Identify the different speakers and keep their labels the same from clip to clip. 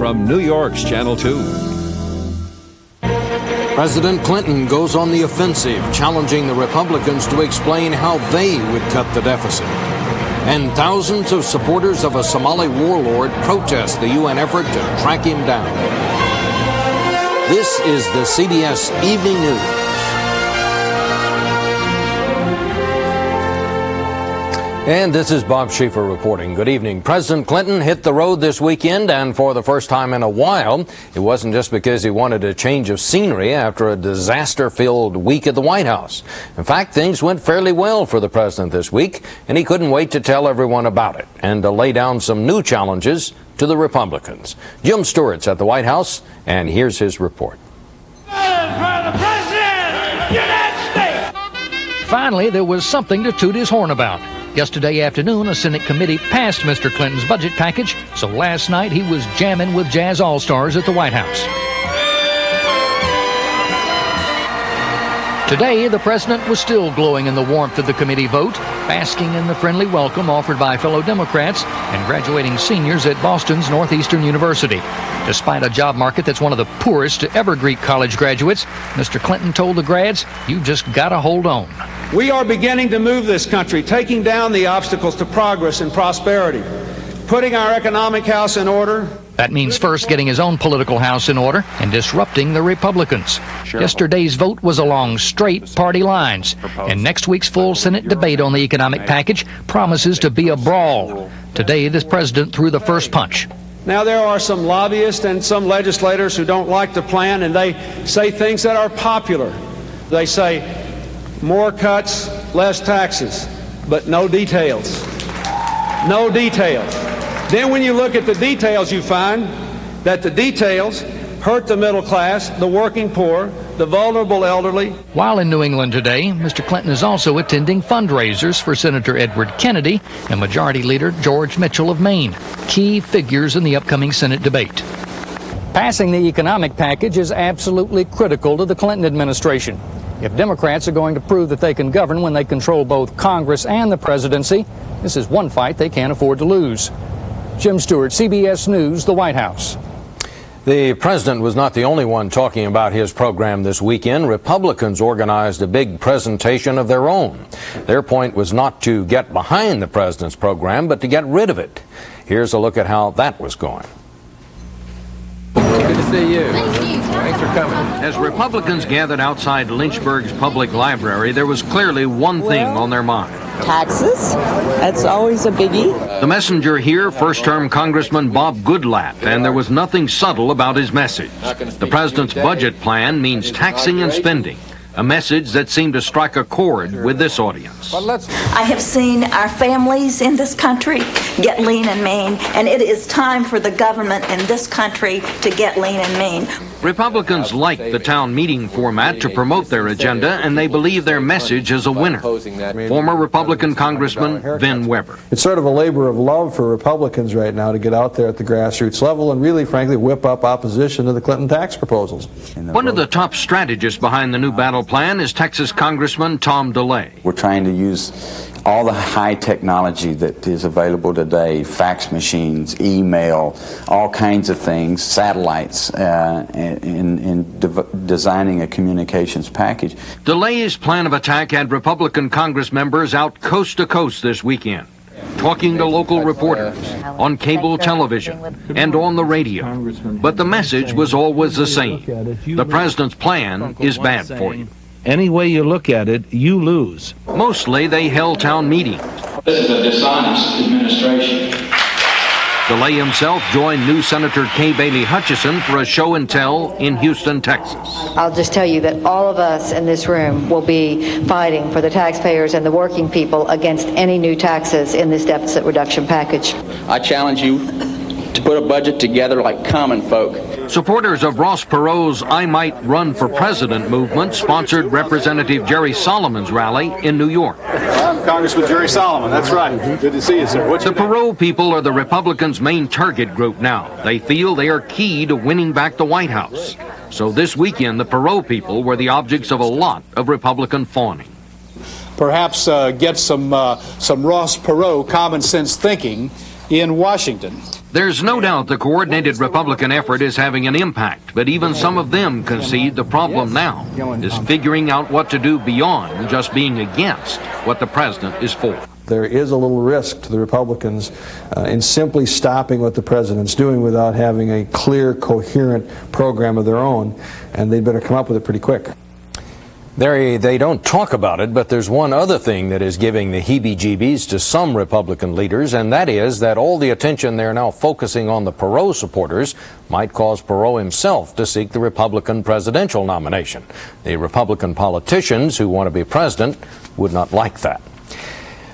Speaker 1: from New York's Channel 2.
Speaker 2: President Clinton goes on the offensive, challenging the Republicans to explain how they would cut the deficit. And thousands of supporters of a Somali warlord protest the UN effort to track him down. This is the CBS Evening News. And this is Bob Schieffer reporting. Good evening. President Clinton hit the road this weekend, and for the first time in a while, it wasn't just because he wanted a change of scenery after a disaster-filled week at the White House. In fact, things went fairly well for the president this week, and he couldn't wait to tell everyone about it and to lay down some new challenges to the Republicans. Jim Stewart's at the White House, and here's his report.
Speaker 3: Finally, there was something to toot his horn about. Yesterday afternoon, a Senate committee passed Mr. Clinton's budget package, so last night he was jamming with jazz all-stars at the White House. Today, the president was still glowing in the warmth of the committee vote, basking in the friendly welcome offered by fellow Democrats and graduating seniors at Boston's Northeastern University. Despite a job market that's one of the poorest to ever greet college graduates, Mr. Clinton told the grads, "You just gotta hold on."
Speaker 4: We are beginning to move this country, taking down the obstacles to progress and prosperity, putting our economic house in order.
Speaker 3: That means first getting his own political house in order and disrupting the Republicans. Yesterday's vote was along straight party lines, and next week's full Senate debate on the economic package promises to be a brawl. Today, the president threw the first punch.
Speaker 4: Now, there are some lobbyists and some legislators who don't like the plan, and they say things that are popular. They say, more cuts, less taxes, but no details. No details. Then when you look at the details, you find that the details hurt the middle class, the working poor, the vulnerable elderly.
Speaker 3: While in New England today, Mr. Clinton is also attending fundraisers for Senator Edward Kennedy and Majority Leader George Mitchell of Maine, key figures in the upcoming Senate debate. Passing the economic package is absolutely critical to the Clinton administration. If Democrats are going to prove that they can govern when they control both Congress and the presidency, this is one fight they can't afford to lose. Jim Stewart, CBS News, the White House.
Speaker 2: The president was not the only one talking about his program this weekend. Republicans organized a big presentation of their own. Their point was not to get behind the president's program, but to get rid of it. Here's a look at how that was going.
Speaker 5: Good to see you.
Speaker 6: Thank you.
Speaker 5: Thanks for coming.
Speaker 7: As Republicans gathered outside Lynchburg's public library, there was clearly one thing on their mind.
Speaker 6: Taxes. That's always a biggie.
Speaker 7: The messenger here, first-term Congressman Bob Goodlatte, and there was nothing subtle about his message. The president's budget plan means taxing and spending, a message that seemed to strike a chord with this audience.
Speaker 8: I have seen our families in this country get lean and mean, and it is time for the government in this country to get lean and mean.
Speaker 7: Republicans like the town meeting format to promote their agenda, and they believe their message is a winner. Former Republican Congressman Vin Weber.
Speaker 9: It's sort of a labor of love for Republicans right now to get out there at the grassroots level and really, frankly, whip up opposition to the Clinton tax proposals.
Speaker 7: One of the top strategists behind the new battle plan is Texas Congressman Tom DeLay.
Speaker 10: We're trying to use all the high technology that is available today, fax machines, email, all kinds of things, satellites, in designing a communications package.
Speaker 7: DeLay's plan of attack had Republican Congress members out coast to coast this weekend, talking to local reporters, on cable television, and on the radio. But the message was always the same. The president's plan is bad for you.
Speaker 11: Any way you look at it, you lose.
Speaker 7: Mostly they held town meetings.
Speaker 12: This is a dishonest administration.
Speaker 7: DeLay himself joined new Senator Kay Bailey Hutchison for a show and tell in Houston, Texas.
Speaker 13: I'll just tell you that all of us in this room will be fighting for the taxpayers and the working people against any new taxes in this deficit reduction package.
Speaker 12: I challenge you to put a budget together like common folk.
Speaker 7: Supporters of Ross Perot's I Might Run for President movement sponsored Representative Jerry Solomon's rally in New York.
Speaker 14: I'm Congressman Jerry Solomon. That's right. Good to see you, sir.
Speaker 7: The Perot people are the Republicans' main target group now. They feel they are key to winning back the White House. So this weekend, the Perot people were the objects of a lot of Republican fawning.
Speaker 14: Perhaps get some Ross Perot common sense thinking in Washington.
Speaker 7: There's no doubt the coordinated Republican effort is having an impact, but even some of them concede the problem now is figuring out what to do beyond just being against what the president is for.
Speaker 9: There is a little risk to the Republicans in simply stopping what the president's doing without having a clear, coherent program of their own, and they'd better come up with it pretty quick.
Speaker 2: They don't talk about it, but there's one other thing that is giving the heebie-jeebies to some Republican leaders, and that is that all the attention they're now focusing on the Perot supporters might cause Perot himself to seek the Republican presidential nomination. The Republican politicians who want to be president would not like that.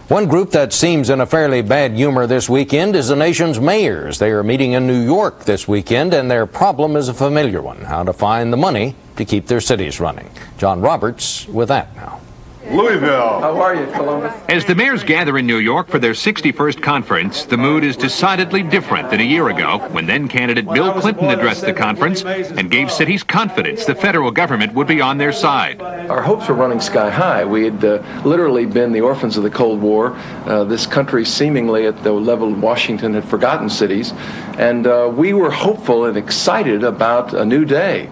Speaker 2: One group that seems in a fairly bad humor this weekend is the nation's mayors. They are meeting in New York this weekend, and their problem is a familiar one: how to find the money to keep their cities running. John Roberts with that now.
Speaker 14: Louisville.
Speaker 9: How are you, Columbus?
Speaker 1: As the mayors gather in New York for their 61st conference, the mood is decidedly different than a year ago when then-candidate Bill Clinton addressed the conference and gave cities confidence the federal government would be on their side.
Speaker 5: Our hopes were running sky high. We had literally been the orphans of the Cold War. This country seemingly at the level of Washington had forgotten cities. And we were hopeful and excited about a new day.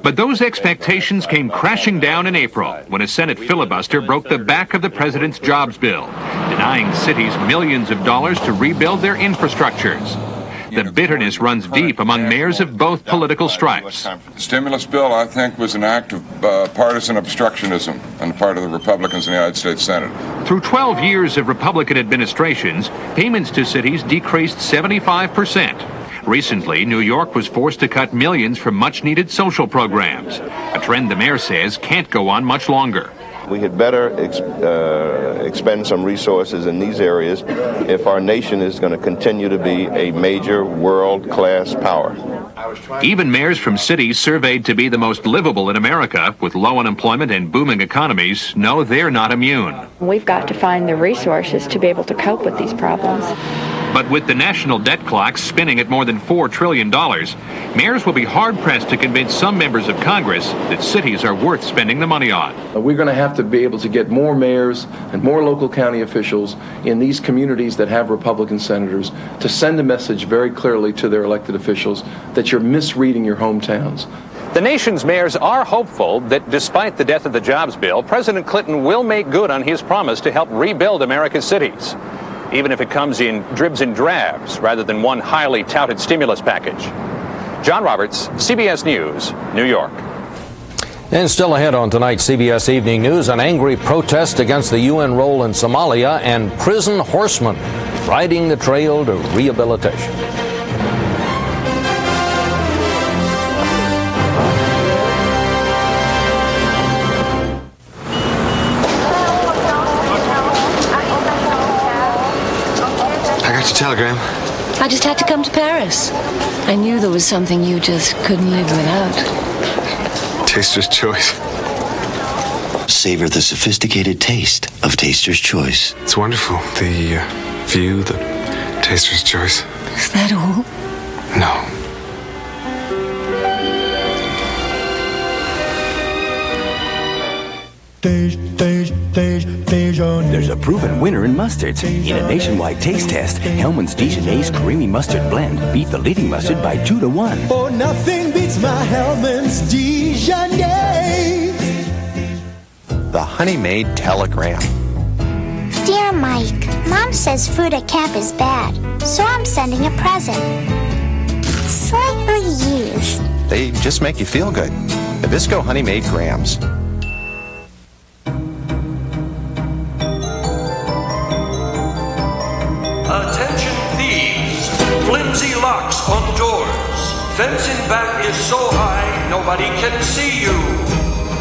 Speaker 1: But those expectations came crashing down in April when a Senate filibuster broke the back of the president's jobs bill, denying cities millions of dollars to rebuild their infrastructures. The bitterness runs deep among mayors of both political stripes.
Speaker 15: The stimulus bill, I think, was an act of partisan obstructionism on the part of the Republicans in the United States Senate.
Speaker 1: Through 12 years of Republican administrations, payments to cities decreased 75%. Recently, New York was forced to cut millions from much-needed social programs, a trend the mayor says can't go on much longer.
Speaker 16: We had better expend some resources in these areas if our nation is going to continue to be a major world-class power.
Speaker 1: Even mayors from cities surveyed to be the most livable in America, with low unemployment and booming economies, know they're not immune.
Speaker 17: We've got to find the resources to be able to cope with these problems.
Speaker 1: But with the national debt clock spinning at more than $4 trillion, mayors will be hard-pressed to convince some members of Congress that cities are worth spending the money on.
Speaker 5: We're going to have to be able to get more mayors and more local county officials in these communities that have Republican senators to send a message very clearly to their elected officials that you're misreading your hometowns.
Speaker 18: The nation's mayors are hopeful that despite the death of the jobs bill, President Clinton will make good on his promise to help rebuild America's cities, even if it comes in dribs and drabs rather than one highly touted stimulus package. John Roberts, CBS News, New York.
Speaker 2: And still ahead on tonight's CBS Evening News, an angry protest against the UN role in Somalia and prison horsemen riding the trail to rehabilitation.
Speaker 19: Telegram. I just had to come to Paris. I knew there was something you just couldn't live without.
Speaker 20: Taster's Choice.
Speaker 21: Savor the sophisticated taste of Taster's Choice.
Speaker 20: It's wonderful. The view, the Taster's Choice.
Speaker 19: Is that all?
Speaker 20: No.
Speaker 22: There's a proven winner in mustards. In a nationwide taste test, Hellmann's Dijonnaise Creamy Mustard Blend beat the leading mustard by 2-1.
Speaker 23: Oh, nothing beats my Hellmann's Dijonnaise.
Speaker 24: The Honey Maid Telegram.
Speaker 25: Dear Mike, Mom says food at camp is bad, so I'm sending a present. Slightly used.
Speaker 24: They just make you feel good. Nabisco Honey Maid Grams.
Speaker 26: Attention thieves! Flimsy locks on doors. Fencing back is so high nobody can see you.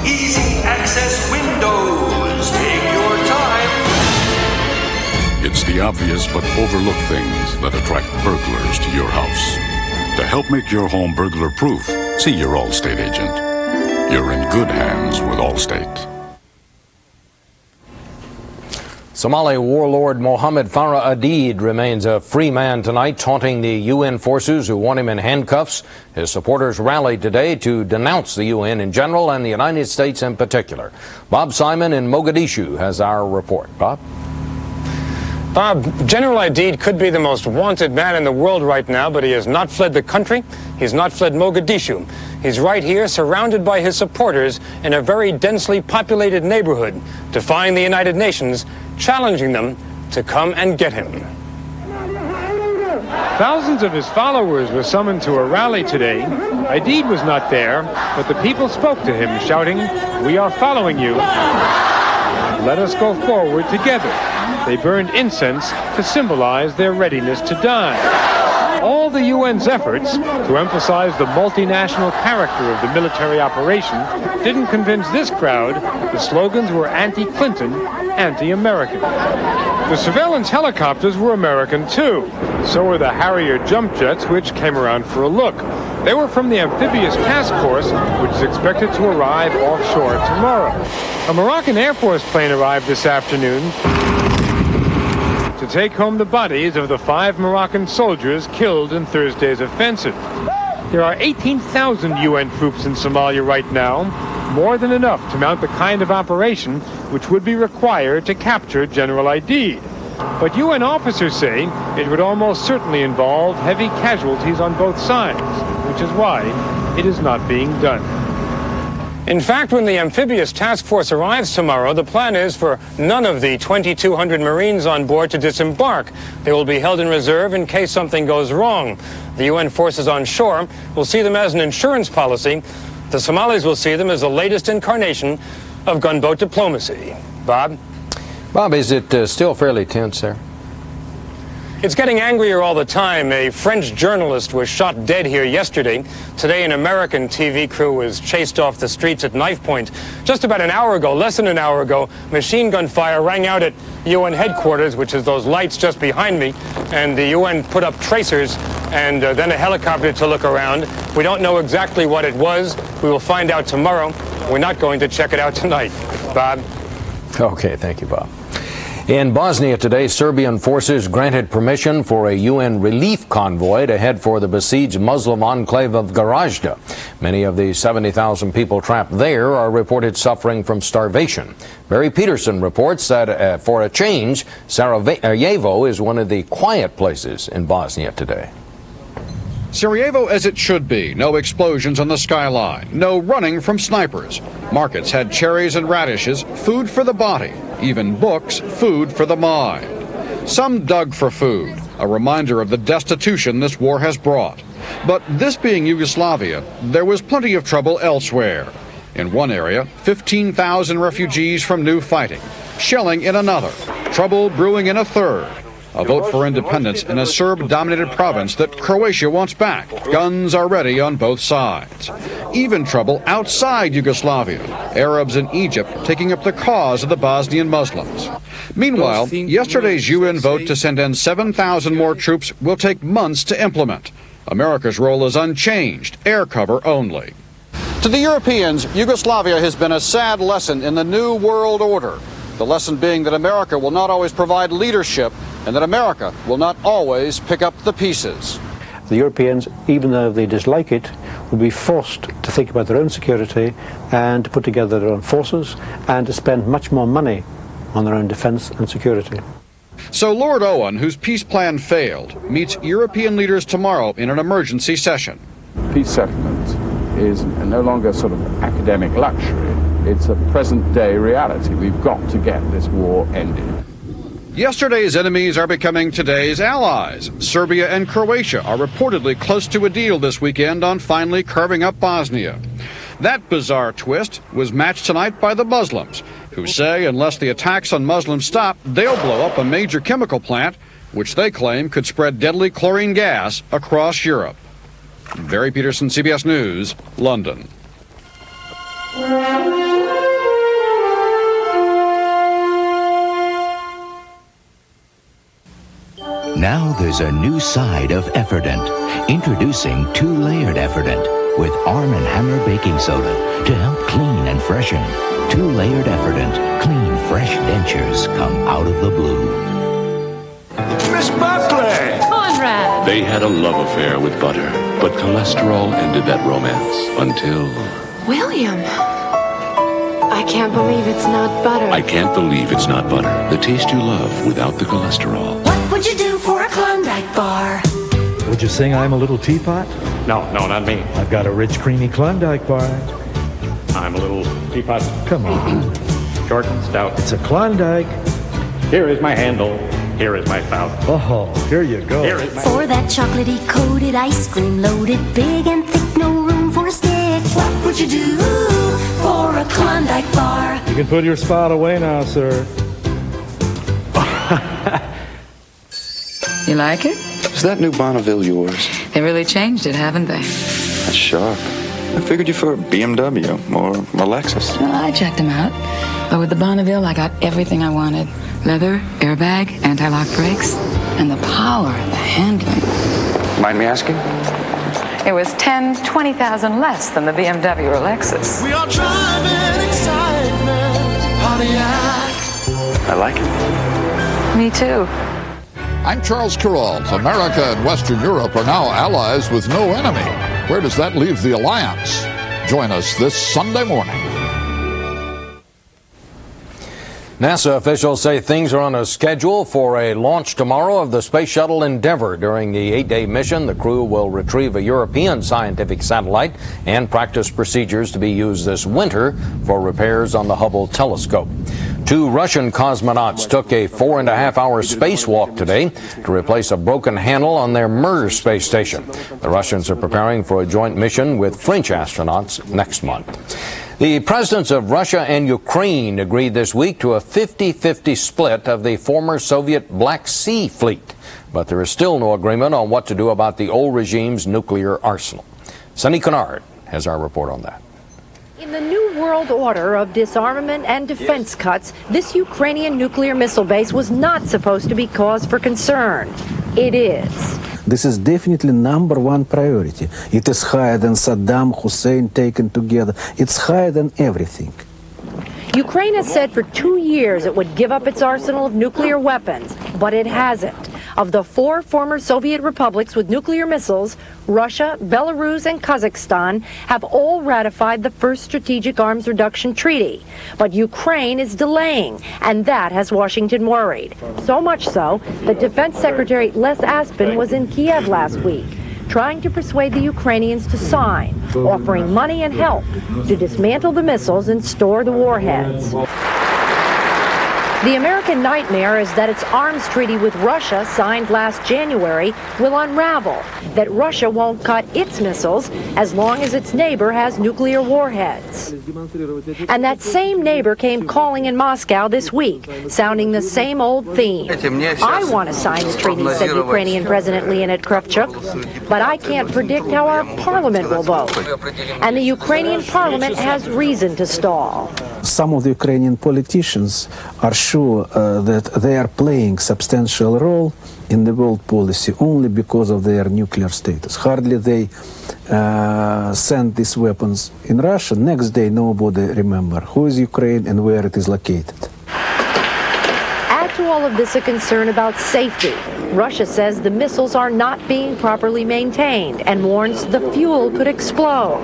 Speaker 26: Easy access windows. Take your time.
Speaker 27: It's the obvious but overlooked things that attract burglars to your house. To help make your home burglar-proof, see your Allstate agent. You're in good hands with Allstate.
Speaker 2: Somali warlord Mohammed Farah Aidid remains a free man tonight, taunting the UN forces who want him in handcuffs. His supporters rallied today to denounce the UN in general and the United States in particular. Bob Simon in Mogadishu has our report. Bob?
Speaker 3: Bob, General Aidid could be the most wanted man in the world right now, but he has not fled the country. He's not fled Mogadishu. He's right here, surrounded by his supporters in a very densely populated neighborhood, defying the United Nations, challenging them to come and get him.
Speaker 4: Thousands of his followers were summoned to a rally today. Aidid was not there, but the people spoke to him, shouting, "We are following you. Let us go forward together." They burned incense to symbolize their readiness to die. All the UN's efforts to emphasize the multinational character of the military operation didn't convince this crowd. The slogans were anti-Clinton, anti-American. The surveillance helicopters were American too. So were the Harrier jump jets, which came around for a look. They were from the amphibious task force, which is expected to arrive offshore tomorrow. A Moroccan Air Force plane arrived this afternoon to take home the bodies of the 5 Moroccan soldiers killed in Thursday's offensive. There are 18,000 UN troops in Somalia right now, more than enough to mount the kind of operation which would be required to capture General Aidid. But UN officers say it would almost certainly involve heavy casualties on both sides, which is why it is not being done.
Speaker 3: In fact, when the amphibious task force arrives tomorrow, the plan is for none of the 2,200 Marines on board to disembark. They will be held in reserve in case something goes wrong. The UN forces on shore will see them as an insurance policy. The Somalis will see them as the latest incarnation of gunboat diplomacy. Bob?
Speaker 2: Bob, is it still fairly tense there?
Speaker 3: It's getting angrier all the time. A French journalist was shot dead here yesterday. Today, an American TV crew was chased off the streets at knife point. Just about an hour ago, less than an hour ago, machine gun fire rang out at UN headquarters, which is those lights just behind me, and the UN put up tracers and then a helicopter to look around. We don't know exactly what it was. We will find out tomorrow. We're not going to check it out tonight. Bob?
Speaker 2: Okay, thank you, Bob. In Bosnia today, Serbian forces granted permission for a UN relief convoy to head for the besieged Muslim enclave of Gorazda. Many of the 70,000 people trapped there are reported suffering from starvation. Barry Peterson reports that for a change, Sarajevo is one of the quiet places in Bosnia today.
Speaker 6: Sarajevo as it should be. No explosions on the skyline. No running from snipers. Markets had cherries and radishes, food for the body. Even books, food for the mind. Some dug for food, a reminder of the destitution this war has brought. But this being Yugoslavia, there was plenty of trouble elsewhere. In one area, 15,000 refugees from new fighting. Shelling in another. Trouble brewing in a third. A vote for independence in a Serb-dominated province that Croatia wants back. Guns are ready on both sides. Even trouble outside Yugoslavia. Arabs in Egypt taking up the cause of the Bosnian Muslims. Meanwhile, yesterday's UN vote to send in 7,000 more troops will take months to implement. America's role is unchanged, air cover only. To the Europeans, Yugoslavia has been a sad lesson in the new world order. The lesson being that America will not always provide leadership and that America will not always pick up the pieces.
Speaker 8: The Europeans, even though they dislike it, will be forced to think about their own security and to put together their own forces and to spend much more money on their own defense and security.
Speaker 6: So Lord Owen, whose peace plan failed, meets European leaders tomorrow in an emergency session.
Speaker 10: Peace settlement is no longer sort of academic luxury. It's a present-day reality. We've got to get this war ended.
Speaker 6: Yesterday's enemies are becoming today's allies. Serbia and Croatia are reportedly close to a deal this weekend on finally carving up Bosnia. That bizarre twist was matched tonight by the Muslims, who say unless the attacks on Muslims stop, they'll blow up a major chemical plant, which they claim could spread deadly chlorine gas across Europe. Barry Peterson, CBS News, London.
Speaker 11: Now there's a new side of Effordent. Introducing two-layered Effordent with Arm & Hammer baking soda to help clean and freshen. Two-layered Effordent. Clean, fresh dentures come out of the blue.
Speaker 26: Miss Buckley!
Speaker 13: Conrad!
Speaker 26: They had a love affair with butter, but cholesterol ended that romance until...
Speaker 13: William!
Speaker 7: I can't believe it's not butter.
Speaker 27: I can't believe it's not butter. The taste you love without the cholesterol.
Speaker 7: What would you do for a Klondike bar?
Speaker 9: Would you sing I'm a Little Teapot?
Speaker 3: No, not me.
Speaker 9: I've got a rich, creamy Klondike bar.
Speaker 3: I'm a little teapot.
Speaker 9: Come on.
Speaker 3: Short and stout.
Speaker 9: It's a Klondike.
Speaker 3: Here is my handle. Here is my spout.
Speaker 9: Oh, here you go.
Speaker 3: Here is my...
Speaker 7: For that chocolatey coated ice cream, loaded big and thick, no room for a stick. What would you do for a Klondike bar?
Speaker 9: You can put your spout away now, sir.
Speaker 12: You like it?
Speaker 24: Is that new Bonneville yours?
Speaker 12: They really changed it, haven't they?
Speaker 24: That's sharp. I figured you for a BMW or a Lexus.
Speaker 12: Well, I checked them out. But with the Bonneville, I got everything I wanted. Leather, airbag, anti-lock brakes, and the power, the handling.
Speaker 24: Mind me asking?
Speaker 12: It was 10,000, 20,000 less than the BMW or Lexus.
Speaker 23: We are driving excitement, Pontiac.
Speaker 24: I like it.
Speaker 12: Me too.
Speaker 13: I'm Charles Carroll. America and Western Europe are now allies with no enemy. Where does that leave the alliance? Join us this Sunday morning.
Speaker 2: NASA officials say things are on a schedule for a launch tomorrow of the Space Shuttle Endeavour. During the 8-day mission, the crew will retrieve a European scientific satellite and practice procedures to be used this winter for repairs on the Hubble telescope. 2 Russian cosmonauts took a 4.5-hour spacewalk today to replace a broken handle on their Mir space station. The Russians are preparing for a joint mission with French astronauts next month. The presidents of Russia and Ukraine agreed this week to a 50-50 split of the former Soviet Black Sea Fleet. But there is still no agreement on what to do about the old regime's nuclear arsenal. Sunny Kennard has our report on that.
Speaker 14: In the new world order of disarmament and defense cuts, this Ukrainian nuclear missile base was not supposed to be cause for concern. It is.
Speaker 15: This is definitely #1 priority. It is higher than Saddam Hussein taken together. It's higher than everything.
Speaker 14: Ukraine has said for 2 years it would give up its arsenal of nuclear weapons, but it hasn't. Of the 4 former Soviet republics with nuclear missiles, Russia, Belarus, and Kazakhstan have all ratified the first Strategic Arms Reduction Treaty. But Ukraine is delaying, and that has Washington worried. So much so that Defense Secretary Les Aspin was in Kiev last week, trying to persuade the Ukrainians to sign, offering money and help to dismantle the missiles and store the warheads. The American nightmare is that its arms treaty with Russia, signed last January, will unravel, that Russia won't cut its missiles as long as its neighbor has nuclear warheads. And that same neighbor came calling in Moscow this week, sounding the same old theme. I want to sign the treaty, said Ukrainian President Leonid Kravchuk, but I can't predict how our parliament will vote. And the Ukrainian parliament has reason to stall.
Speaker 15: Some of the Ukrainian politicians are sure that they are playing substantial role in the world policy only because of their nuclear status. Hardly they send these weapons in Russia. Next day, nobody remember who is Ukraine and where it is located.
Speaker 14: Add to all of this a concern about safety. Russia says the missiles are not being properly maintained and warns the fuel could explode.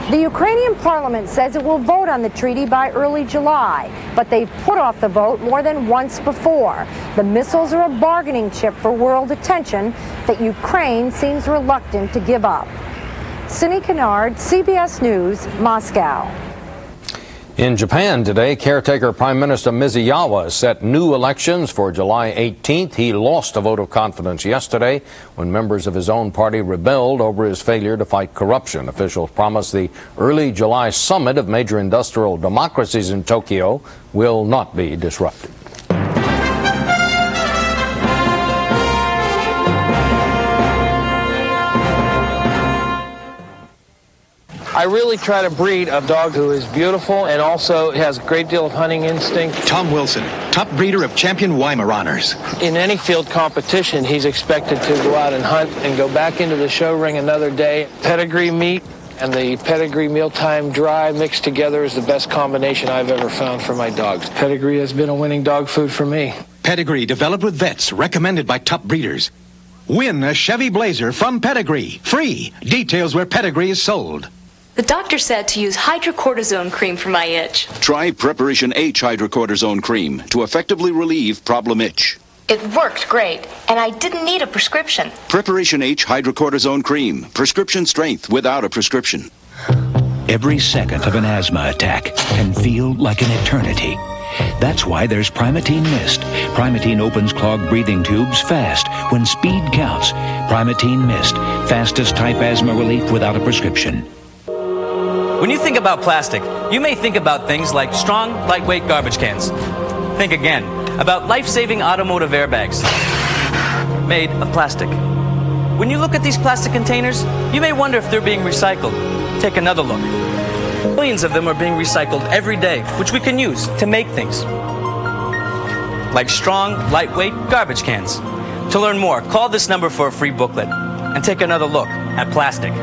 Speaker 14: The Ukrainian parliament says it will vote on the treaty by early July, but they've put off the vote more than once before. The missiles are a bargaining chip for world attention that Ukraine seems reluctant to give up. Sunny Kennard, CBS News, Moscow.
Speaker 2: In Japan today, caretaker Prime Minister Miyazawa set new elections for July 18th. He lost a vote of confidence yesterday when members of his own party rebelled over his failure to fight corruption. Officials promise the early July summit of major industrial democracies in Tokyo will not be disrupted.
Speaker 16: I really try to breed a dog who is beautiful and also has a great deal of hunting instinct.
Speaker 28: Tom Wilson, top breeder of champion Weimaraners.
Speaker 16: In any field competition, he's expected to go out and hunt and go back into the show ring another day. Pedigree meat and the pedigree mealtime dry mixed together is the best combination I've ever found for my dogs. Pedigree has been a winning dog food for me.
Speaker 28: Pedigree developed with vets, recommended by top breeders. Win a Chevy Blazer from Pedigree, free. Details where Pedigree is sold.
Speaker 1: The doctor said to use hydrocortisone cream for my itch.
Speaker 5: Try Preparation H hydrocortisone cream to effectively relieve problem itch.
Speaker 1: It worked great, and I didn't need a prescription.
Speaker 5: Preparation H hydrocortisone cream. Prescription strength without a prescription.
Speaker 11: Every second of an asthma attack can feel like an eternity. That's why there's Primatene Mist. Primatene opens clogged breathing tubes fast when speed counts. Primatene Mist, fastest type asthma relief without a prescription.
Speaker 17: When you think about plastic, you may think about things like strong, lightweight garbage cans. Think again about life-saving automotive airbags made of plastic. When you look at these plastic containers, you may wonder if they're being recycled. Take another look. Millions of them are being recycled every day, which we can use to make things like strong, lightweight garbage cans. To learn more, call this number for a free booklet and take another look at plastic.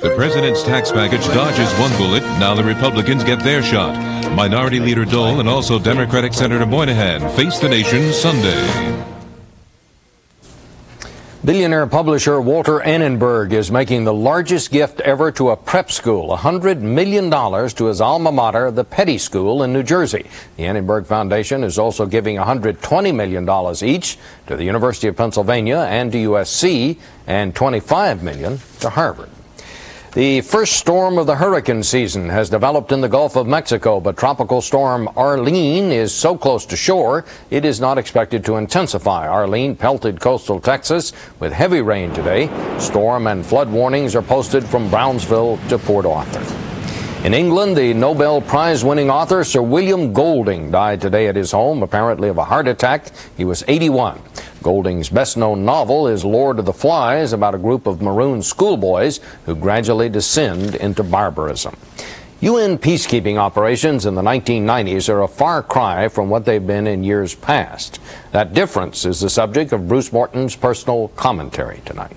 Speaker 18: The president's tax package dodges one bullet. Now the Republicans get their shot. Minority Leader Dole and also Democratic Senator Moynihan face the nation Sunday.
Speaker 2: Billionaire publisher Walter Annenberg is making the largest gift ever to a prep school, $100 million to his alma mater, the Petty School in New Jersey. The Annenberg Foundation is also giving $120 million each to the University of Pennsylvania and to USC, and $25 million to Harvard. The first storm of the hurricane season has developed in the Gulf of Mexico, but Tropical Storm Arlene is so close to shore, it is not expected to intensify. Arlene pelted coastal Texas with heavy rain today. Storm and flood warnings are posted from Brownsville to Port Arthur. In England, the Nobel Prize-winning author Sir William Golding died today at his home, apparently of a heart attack. He was 81. Golding's best-known novel is Lord of the Flies, about a group of marooned schoolboys who gradually descend into barbarism. UN peacekeeping operations in the 1990s are a far cry from what they've been in years past. That difference is the subject of Bruce Morton's personal commentary tonight.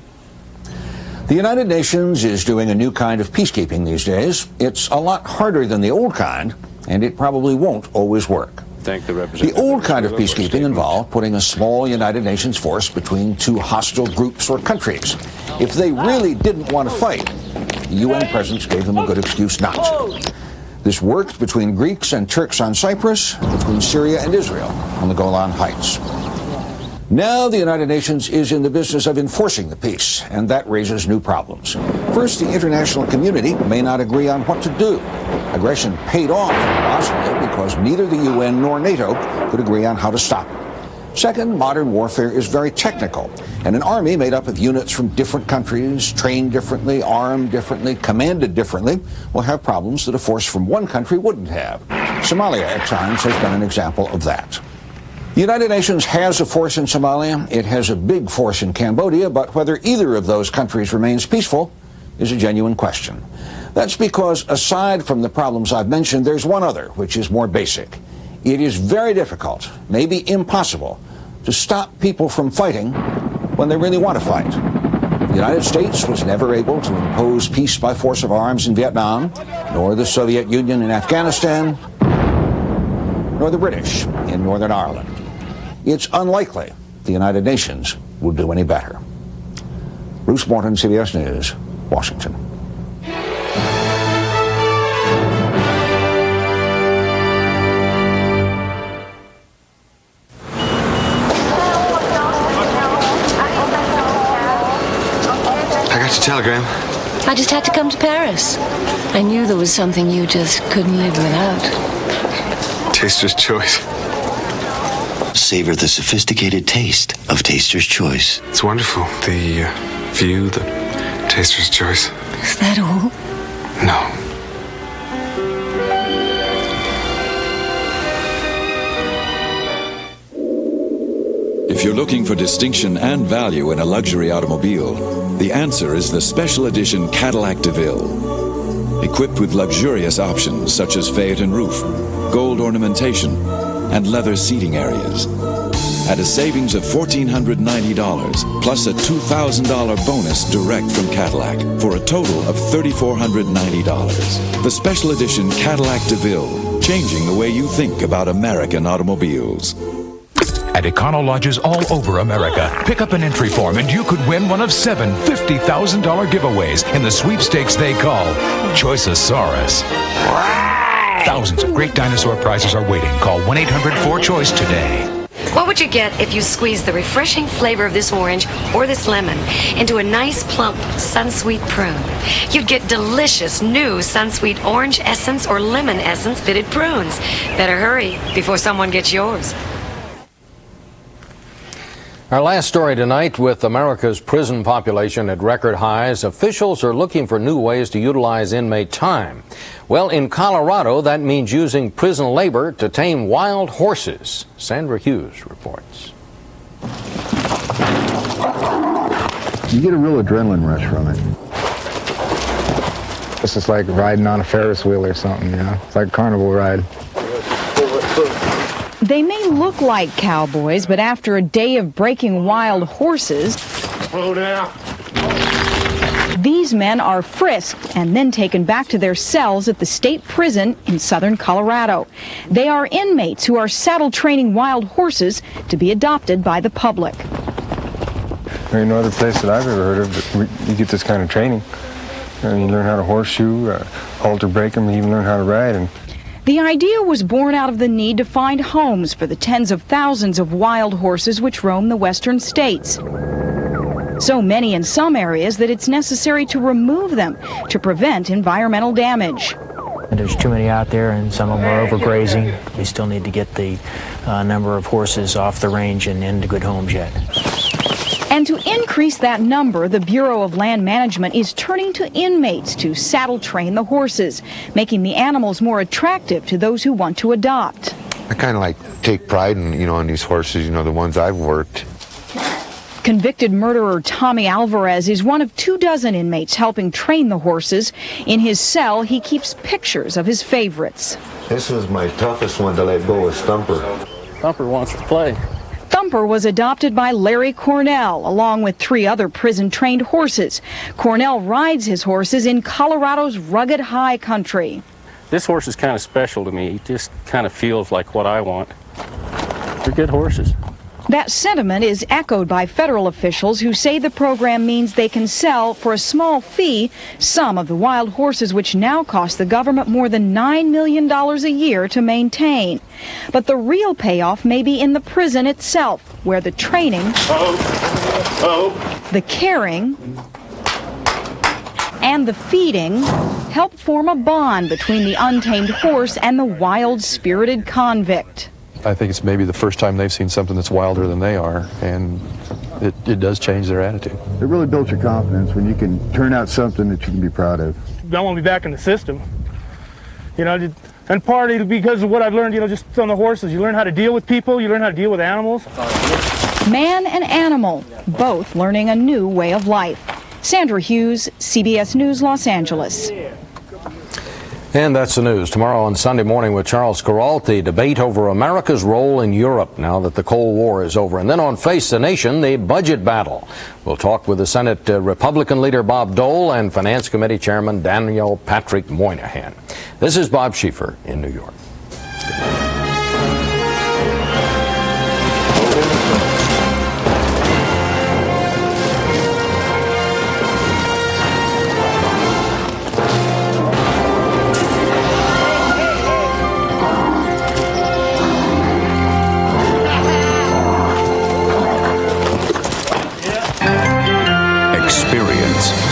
Speaker 19: The United Nations is doing a new kind of peacekeeping these days. It's a lot harder than the old kind, and it probably won't always work. The old kind of peacekeeping involved putting a small United Nations force between two hostile groups or countries. If they really didn't want to fight, the UN presence gave them a good excuse not to. This worked between Greeks and Turks on Cyprus, between Syria and Israel on the Golan Heights. Now the United Nations is in the business of enforcing the peace, and that raises new problems. First, the international community may not agree on what to do. Aggression paid off in Bosnia because neither the UN nor NATO could agree on how to stop it. Second, modern warfare is very technical, and an army made up of units from different countries, trained differently, armed differently, commanded differently, will have problems that a force from one country wouldn't have. Somalia, at times, has been an example of that. The United Nations has a force in Somalia. It has a big force in Cambodia, but whether either of those countries remains peaceful is a genuine question. That's because, aside from the problems I've mentioned, there's one other, which is more basic. It is very difficult, maybe impossible, to stop people from fighting when they really want to fight. The United States was never able to impose peace by force of arms in Vietnam, nor the Soviet Union in Afghanistan, nor the British in Northern Ireland. It's unlikely the United Nations will do any better. Bruce Morton, CBS News, Washington.
Speaker 20: I got your telegram.
Speaker 21: I just had to come to Paris. I knew there was something you just couldn't live without.
Speaker 20: Taster's Choice.
Speaker 22: Savor the sophisticated taste of Taster's Choice.
Speaker 20: It's wonderful. The view, the Taster's Choice.
Speaker 21: Is that all?
Speaker 20: No.
Speaker 29: If you're looking for distinction and value in a luxury automobile, the answer is the special edition Cadillac DeVille. Equipped with luxurious options such as Phaeton roof, gold ornamentation, and leather seating areas. At a savings of $1,490 plus a $2,000 bonus direct from Cadillac for a total of $3,490. The special edition Cadillac DeVille, changing the way you think about American automobiles.
Speaker 3: at Econo Lodges all over America. Pick up an entry form and you could win one of 7 $50,000 giveaways in the sweepstakes they call Choiceosaurus. Thousands of great dinosaur prizes are waiting. Call 1-800-4CHOICE today.
Speaker 4: What would you get if you squeezed the refreshing flavor of this orange or this lemon into a nice, plump Sunsweet prune? You'd get delicious new Sunsweet orange essence or lemon essence fitted prunes. Better hurry before someone gets yours.
Speaker 2: Our last story tonight, with America's prison population at record highs, officials are looking for new ways to utilize inmate time. Well, in Colorado, that means using prison labor to tame wild horses. Sandra Hughes reports.
Speaker 6: You get a real adrenaline rush from it.
Speaker 7: It's just like riding on a Ferris wheel or something, you know? It's like a carnival ride.
Speaker 8: They may look like cowboys, but after a day of breaking wild horses, these men are frisked and then taken back to their cells at the state prison in southern Colorado. They are inmates who are saddle training wild horses to be adopted by the public.
Speaker 7: There ain't no other place that I've ever heard of that you get this kind of training. You learn how to horseshoe, halter break them, and even learn how to ride.
Speaker 8: The idea was born out of the need to find homes for the tens of thousands of wild horses which roam the western states. So many in some areas that it's necessary to remove them to prevent environmental damage.
Speaker 10: There's too many out there, and some of them are overgrazing. We still need to get the number of horses off the range and into good homes yet.
Speaker 8: And to increase that number, the Bureau of Land Management is turning to inmates to saddle train the horses, making the animals more attractive to those who want to adopt.
Speaker 25: I kind of take pride in, in these horses, the ones I've worked.
Speaker 8: Convicted murderer Tommy Alvarez is one of 24 inmates helping train the horses. In his cell, he keeps pictures of his favorites.
Speaker 25: This was my toughest one to let go, was Thumper.
Speaker 10: Thumper wants to play.
Speaker 8: Thumper was adopted by Larry Cornell, along with 3 other prison-trained horses. Cornell rides his horses in Colorado's rugged high country.
Speaker 10: This horse is kind of special to me. He just kind of feels like what I want. They're good horses.
Speaker 8: That sentiment is echoed by federal officials who say the program means they can sell for a small fee some of the wild horses which now cost the government more than $9 million a year to maintain. But the real payoff may be in the prison itself, where the training, the caring, and the feeding help form a bond between the untamed horse and the wild, spirited convict.
Speaker 26: I think it's maybe the first time they've seen something that's wilder than they are, and it does change their attitude.
Speaker 6: It really builds your confidence when you can turn out something that you can be proud of.
Speaker 9: I want to be back in the system, and partly because of what I've learned, just on the horses. You learn how to deal with people, you learn how to deal with animals.
Speaker 8: Man and animal, both learning a new way of life. Sandra Hughes, CBS News, Los Angeles.
Speaker 2: And that's the news. Tomorrow on Sunday Morning with Charles Kuralt, the debate over America's role in Europe now that the Cold War is over. And then on Face the Nation, the budget battle. We'll talk with the Senate Republican leader Bob Dole and Finance Committee Chairman Daniel Patrick Moynihan. This is Bob Schieffer in New York.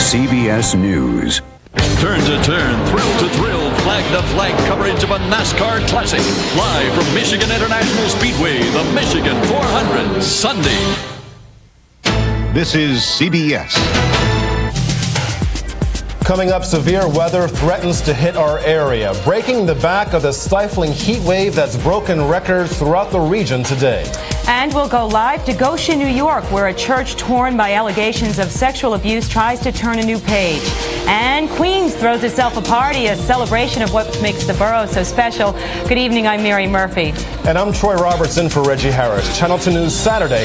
Speaker 27: CBS News.
Speaker 30: Turn to turn, thrill to thrill, flag to flag coverage of a NASCAR classic. Live from Michigan International Speedway, the Michigan 400, Sunday.
Speaker 31: This is CBS.
Speaker 32: Coming up, severe weather threatens to hit our area, breaking the back of the stifling heat wave that's broken records throughout the region today.
Speaker 33: And we'll go live to Goshen, New York, where a church torn by allegations of sexual abuse tries to turn a new page. And Queens throws itself a party, a celebration of what makes the borough so special. Good evening, I'm Mary Murphy.
Speaker 32: And I'm Troy Robertson for Reggie Harris. Channel 2 News Saturday.